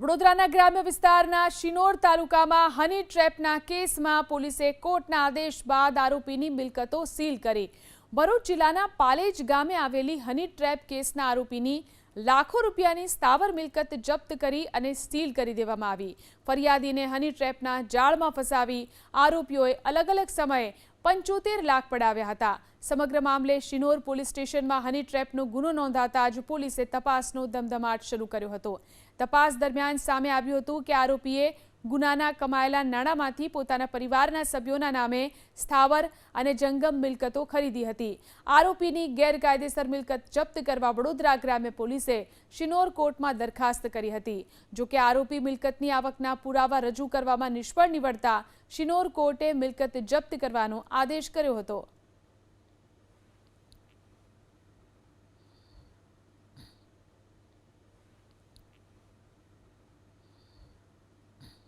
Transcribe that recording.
વડોદરાના ગ્રામ્ય વિસ્તારના શિનોર તાલુકામાં હની ટ્રેપના કેસમાં પોલીસે કોર્ટના આદેશ બાદ આરોપીની મિલકતો સીલ કરી। ભરૂચ જિલ્લાના પાલેજ ગામે આવેલી હની ટ્રેપ કેસના આરોપીની લાખો રૂપિયાની સ્થાવર મિલકત જપ્ત કરી અને સીલ કરી દેવામાં આવી। ફરિયાદીને હની ટ્રેપના જાળમાં ફસાવી આરોપીઓએ અલગ અલગ સમયે 75 લાખ પડાવ્યા હતા। સમગ્ર મામલે શિનોર પોલીસ સ્ટેશનમાં હની ટ્રેપનો ગુનો નોંધાતા જ પોલીસે તપાસનો ધમધમાટ શરૂ કર્યો હતો। તપાસ દરમિયાન સામે આવ્યું હતું કે આરોપીએ ગુનાના કમાયેલા નાણાંમાંથી પોતાના પરિવારના સભ્યોના નામે સ્થાવર અને જંગમ મિલકતો ખરીદી હતી। આરોપીની ગેરકાયદેસર મિલકત જપ્ત કરવા વડોદરા ગ્રામ્ય પોલીસે શિનોર કોર્ટમાં દરખાસ્ત કરી હતી। જો કે આરોપી મિલકતની આવકના પુરાવા રજૂ કરવામાં નિષ્ફળ નીવડતા શિનોર કોર્ટે મિલકત જપ્ત કરવાનો આદેશ કર્યો હતો।